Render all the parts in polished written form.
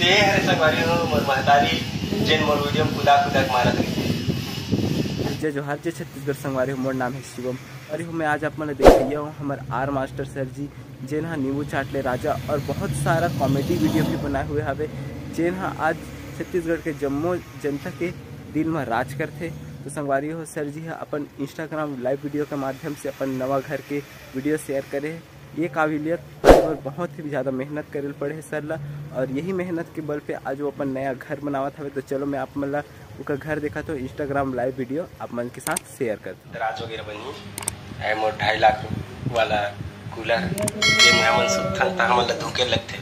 ते हरे संगवारी हो मोर महतारी जेन मोर वीडियो खुदा खुदा मारत रही। जय जोहार, जय छत्तीसगढ़ संगवारी हो। मोर नाम है शिवम और मैं आज आप मन देखिए हूँ हमारे आर मास्टर सर जी जेन हा नींबू चाटले राजा और बहुत सारा कॉमेडी वीडियो भी बनाए हुए हवे जेन हा आज छत्तीसगढ़ के जम्मो जनता के दिल में राज करते। तो संगवारी हो सर जी हा अपन इंस्टाग्राम लाइव वीडियो के माध्यम से अपन नवा घर के वीडियो शेयर करे। ये काबिलियत पर बहुत ही ज़्यादा मेहनत करे पड़े है सर ला और यही मेहनत के बल पे आज वो अपन नया घर बनावत हवे। तो चलो मैं आप मन ला उनका घर देखा तो इंस्टाग्राम लाइव वीडियो आप मन के साथ शेयर करते। राज वगैरह बनी है मोर 2.5 लाख वाला कूलर जेन में हमन सुथन ता हमन ला धुके लगते,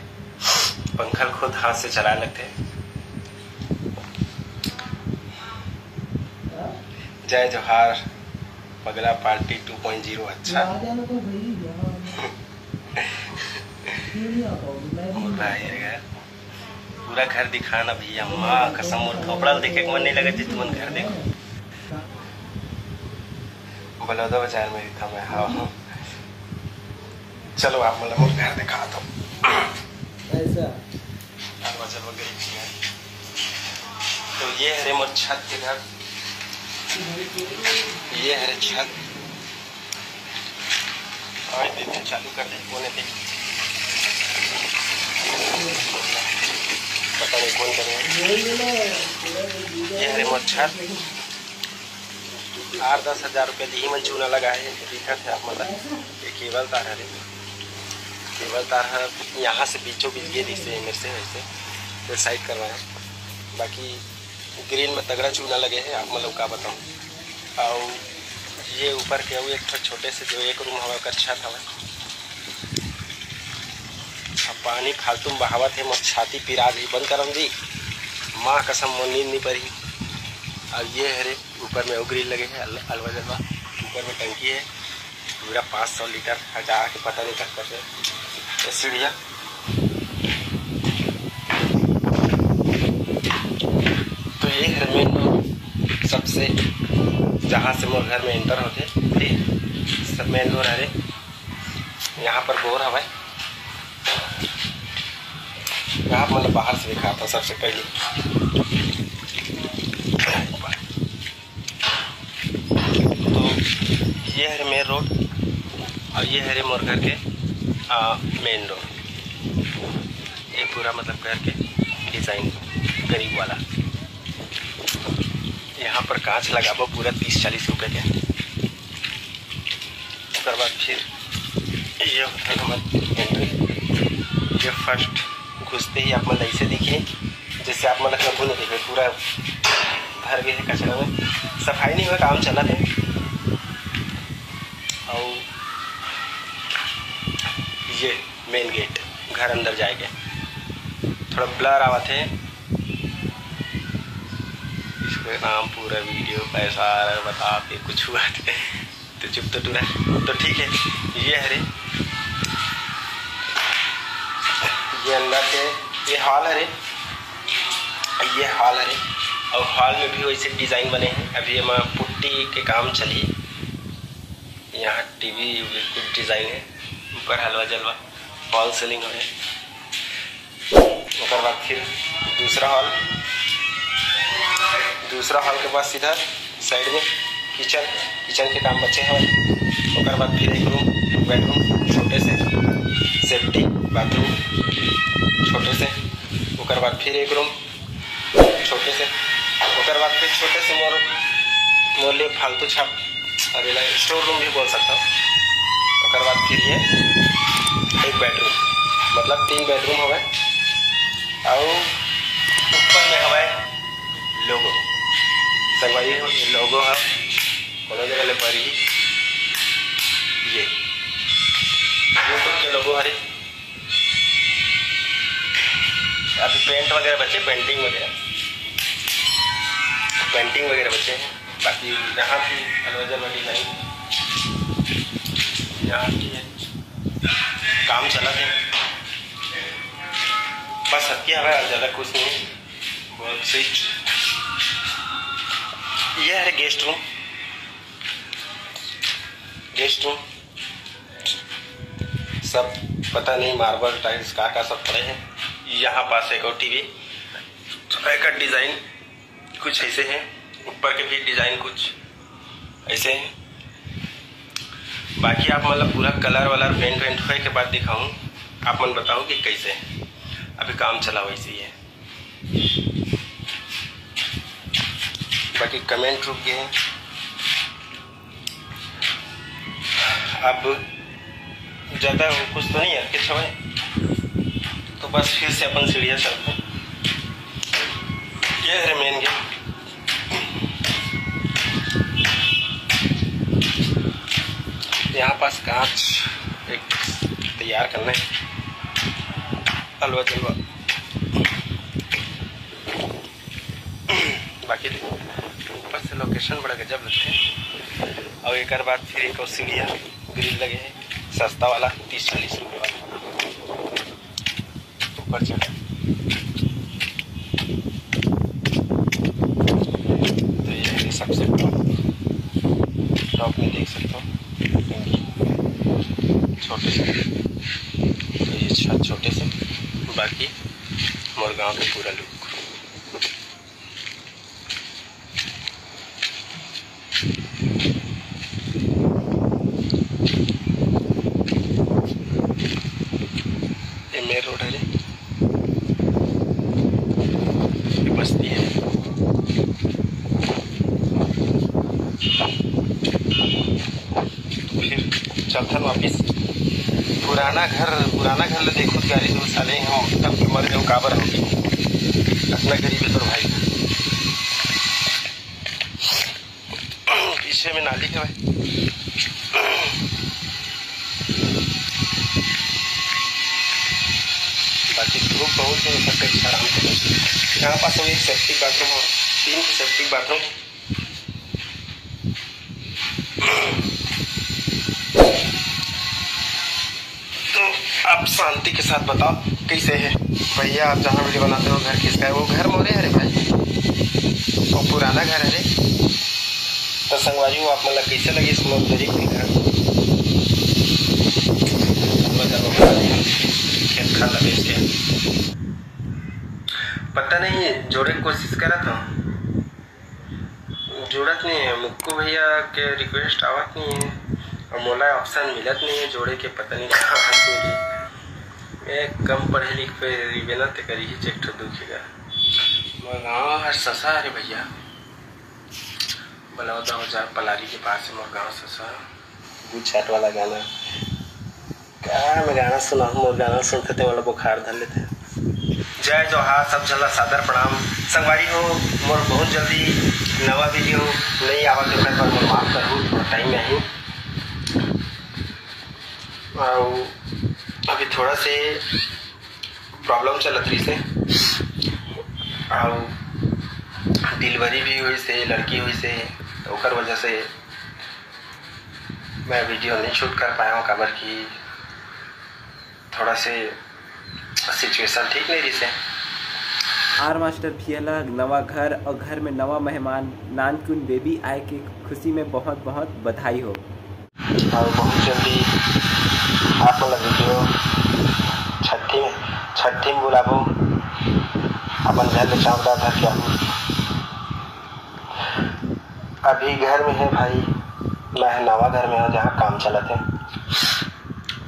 पंखा खुद हाथ से चला लगते। जय जोहार पगला पार्टी 2.0। अच्छा पूरा घर दिखाना भैया, माँ कसम मोर थोपड़ा देखे मन नहीं लगा जी तुमन घर देखो। बलौदा बाजार में था मैं। हाँ चलो आप मतलब मोर घर दिखा दो ऐसा। तो ये है मोर छत के घर, ये है छत। और देते चालू कर दे कोने पे, पता नहीं कौन करेगा। ये है मोर छत, 8-10 हज़ार रुपये दी मन चूना लगा है। दिखा थे आप मतलब ये केबल तार है, केबल तार है यहाँ से बीचों बीच ये दिखते मेरे से वैसे फिर साइड करवाए। बाकी ग्रिल में तगड़ा चूना लगे है आप मतलब का बताऊँ। और ये ऊपर के एक छोटे से जो एक रूम हवा कर छत हवा, अब पानी फालतू में बहावत है। मोर छाती पिरा दी, बंद करम दी माँ कसम मोर नींद नहीं पड़ी। और ये है ऊपर में ग्रिल लगे हैं अलवा जलवा, ऊपर में टंकी है पूरा 500 लीटर हजार के पता नहीं कब से सीढ़िया। तो ये है मेन सबसे जहाँ से मोर घर में एंटर होते सब मेन डोर है। यहाँ पर बोर हवा, यहाँ मतलब बाहर से दिखा था सबसे पहले। तो ये है मेन रोड और ये है मोर घर के मेन रोड। ये पूरा मतलब घर के डिज़ाइन गरीब वाला। यहाँ पर कांच लगाबो पूरा 30-40 रुपये के। उसके बाद फिर ये ये फर्स्ट घुसते ही आप मतलब ऐसे दिखिए जैसे आप मतलब कभी नहीं देखे, पूरा भर गए है कचरा में। सफाई नहीं हुआ, काम चला है। और ये मेन गेट घर अंदर जाएगा, थोड़ा ब्लर आवत है। इसका नाम पूरा वीडियो पैसा आ रहा है बता के कुछ हुआ तो चुप तो टूरा तो ठीक है। ये है ये अंदर के ये हॉल है, ये हॉल है। और हॉल में भी वैसे डिज़ाइन बने हैं। अभी हम पुट्टी के काम चलिए। यहाँ टीवी कुछ डिज़ाइन है, ऊपर हलवा जलवा फॉल सीलिंग है। उसके बाद फिर दूसरा हॉल के पास सीधा साइड में किचन के काम बचे हैं। उसके बाद फिर एक रूम बेडरूम छोटे से, सेफ्टी बाथरूम छोटे से। उसके बाद फिर एक रूम छोटे से। उसके बाद फिर छोटे से मोर लिए फालतू छाप अरे स्टोर रूम भी बोल सकता हूँ। उसके बाद फिर ये एक बेडरूम, मतलब 3 बेडरूम हो गए। और ऊपर में हवा लोगो संगवारी लोगो है कोनो जगह पर ही ये यूट्यूब के लोगो हरे। अभी पेंटिंग वगैरह बचे हैं। बाकी यहाँ भी अलवजर में डिज़ाइन यहाँ की है, काम चला है बस सबकी हवा ज़्यादा कुछ नहीं। बहुत स्विच ये है गेस्ट रूम सब पता नहीं मार्बल टाइल्स का सब पड़े हैं। यहाँ पास एक और टीवी का डिजाइन कुछ ऐसे है, ऊपर के भी डिजाइन कुछ ऐसे है। बाकी आप मतलब पूरा कलर वलर पेंट वेंट होने के बाद दिखाऊं, आप मन बताओ कि कैसे है। अभी काम चला वैसे ही है। बाकी कमेंट रुक गए हैं। अब ज़्यादा कुछ तो नहीं है कि छवे, तो बस फिर से अपन सीढ़ियाँ चलते हैं। ये है मेन गेट। यहाँ पास कांच एक तैयार करना है, हलवा जलवा। बाकी ऊपर से लोकेशन बड़ा गजब लगते हैं। और एक बाद फिर एक और सीढ़िया ग्रिल लगे हैं, सस्ता वाला 30-40 रुपये वाला। ऊपर चढ़ तो ये है सबसे टॉप में देख सकते हो, छोटे से। तो ये छत छोटे से, बाकी मोरगांव का पूरा लुक। ये मेन रोड है, ये बस्ती है। तो फिर चलता वापिस पुराना घर ले देखो गाड़ी दो साले हो तब मर जाओ काबर होगी अपना गरीब है तो भाई। पीछे में नाली है भाई। बाकी धूप बहुत है, अच्छा आराम से। यहाँ पास एक सेप्टिक बाथरूम हो, 3 सेप्टिक बाथरूम। तो आप शांति के साथ बताओ कैसे है भैया। आप जहाँ वीडियो बनाते हो घर किसका है? वो घर मोरे है रे भाई, वो पुराना घर है रे। तो संगवारी आप मतलब कैसे लगी इस मोदी घर? खेत खा लगे इसके, पता नहीं जोड़े की कोशिश करा था, जोड़त नहीं है। मुक्कू भैया के रिक्वेस्ट आवत नहीं है और मोला ऑप्शन मिलत नहीं है जोड़े के, पता नहीं कहाँ। मैं कम पढ़े लिख पे मेहनत करी ही चेक तो दुखेगा। मोर गाँव है ससा अरे भैया, बलौदा हो जा पलारी के पास है मोर गाँव ससा। गुड चाट वाला गाना क्या मैं गाना सुना हूँ, मोर गाना सुनते थे वाला बुखार धर लेते। जय जोहार, सब चला सादर प्रणाम। संगवारी हो मोर बहुत जल्दी नवा वीडियो नहीं आवा तो पर मोर माफ करूँ, टाइम में ही। और अभी थोड़ा से प्रॉब्लम चलत रही से, और डिलीवरी भी हुई से, लड़की हुई से, तो ओकर वजह से मैं वीडियो नहीं शूट कर पाया हूँ। काबर की थोड़ा से सिचुएशन ठीक नहीं रही से। आर मास्टर भी अलग नवा घर और घर में नवा मेहमान नानकुन बेबी आए की खुशी में बहुत बहुत बधाई हो। और बहुत जल्दी आप लोग वीडियो छठी में बुलाबो अपन घर में चावदा धर के। अभी घर में है भाई, मैं नवा घर में हूँ जहाँ काम चलते हैं।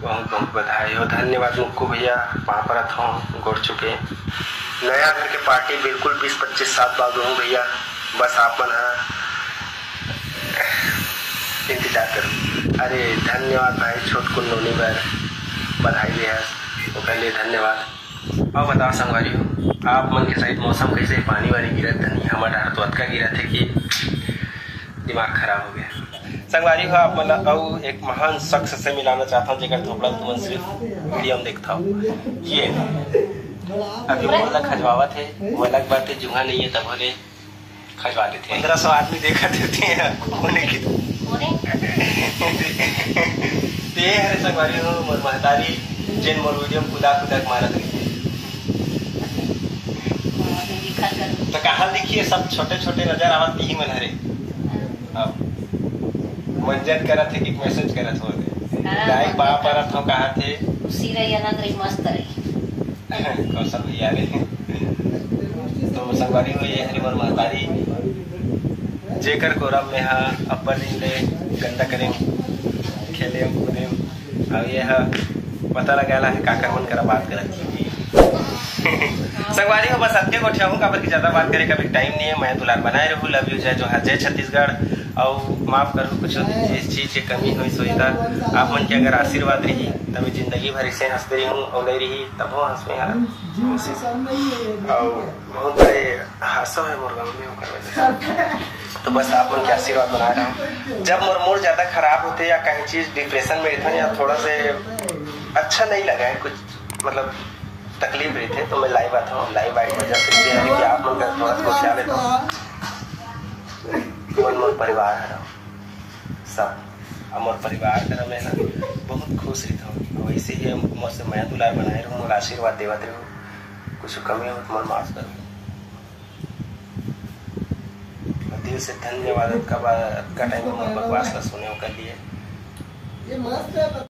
बहुत बहुत बधाई हो, धन्यवाद मुक्कू भैया। वहाँ पर हूँ गोड़ चुके। नया घर के पार्टी बिल्कुल 20-25 साल बाद हूँ भैया, बस आप मन इंतजार करूँ। अरे धन्यवाद भाई, छोट कुल नोनी बार बधाई भी है वो पहले धन्यवाद। और बताओ संगवारी हो आप मन के साइड मौसम कैसे? पानी वानी गिरत नहीं, हमारा हाथ तो अतका गिरा थे कि दिमाग खराब हो गया। संगवारी हो आप मतलब और एक महान शख्स से मिलाना चाहता हूँ जेकर थोपड़ा तुम सिर्फ वीडियो में देखता हूँ। ये अभी मोला खजवावा थे, मोला की बात है जुहा नहीं है तब होने खजवा लेते हैं। 1500 आदमी देखा देते हैं होने की। ये हरे संगवारी हो मोर महतारी जेन मोर वीडियो में खुदा मारत रही। तो कहाँ देखिए सब छोटे छोटे नजर आवत यही मन हरे। अब मंजन करा थे कि मैसेज करा थे लाइक बा पर तो कहा थे उसी रही ना रही मस्त रही। कौशल भैया रे। तो संगवारी हो ये हरी मोर महतारी जेकर कोरब में हा अब्बर दिन ले गंदा करें खेले कूदे अब ये हा पता लगा है काकर मन करा बात करत संगवारी हो बस अत्ते गोठिया हूँ काबर की ज़्यादा बात करे का भी टाइम नहीं है। मैं दुलार बनाए रहूँ लव यू जय जोहार जय छत्तीसगढ़। और माफ़ करूँ कुछ जिस चीज़ की कमी हुई सोचता आप मन के अगर आशीर्वाद रही तब जिंदगी भर इसे हंसते रही हूँ और नहीं रही तब वो हंस में और बहुत बड़े हादसा है मोर गाँव में होकर तो बस आप मन के आशीर्वाद बना रहा हूँ। जब मोर मूड ज़्यादा खराब होते या कहीं चीज़ डिप्रेशन में रहते या थोड़ा से अच्छा नहीं लगा है कुछ मतलब तकलीफ रही थे तो मैं लाइव आता हूँ। लाइव आई वजह से ये है कि आप मन का थोड़ा सा ख्याल लेता हूँ। मोर परिवार है सब मोर परिवार का मैं ना बहुत खुश रहता हूँ। वैसे ही मोर से मैं दुलार बनाए रहूँ मोर आशीर्वाद देवत रहूँ। कुछ कमी हो तो मोर माफ करूँ। दिल से धन्यवाद का टाइम बकवास ला सुने के लिए।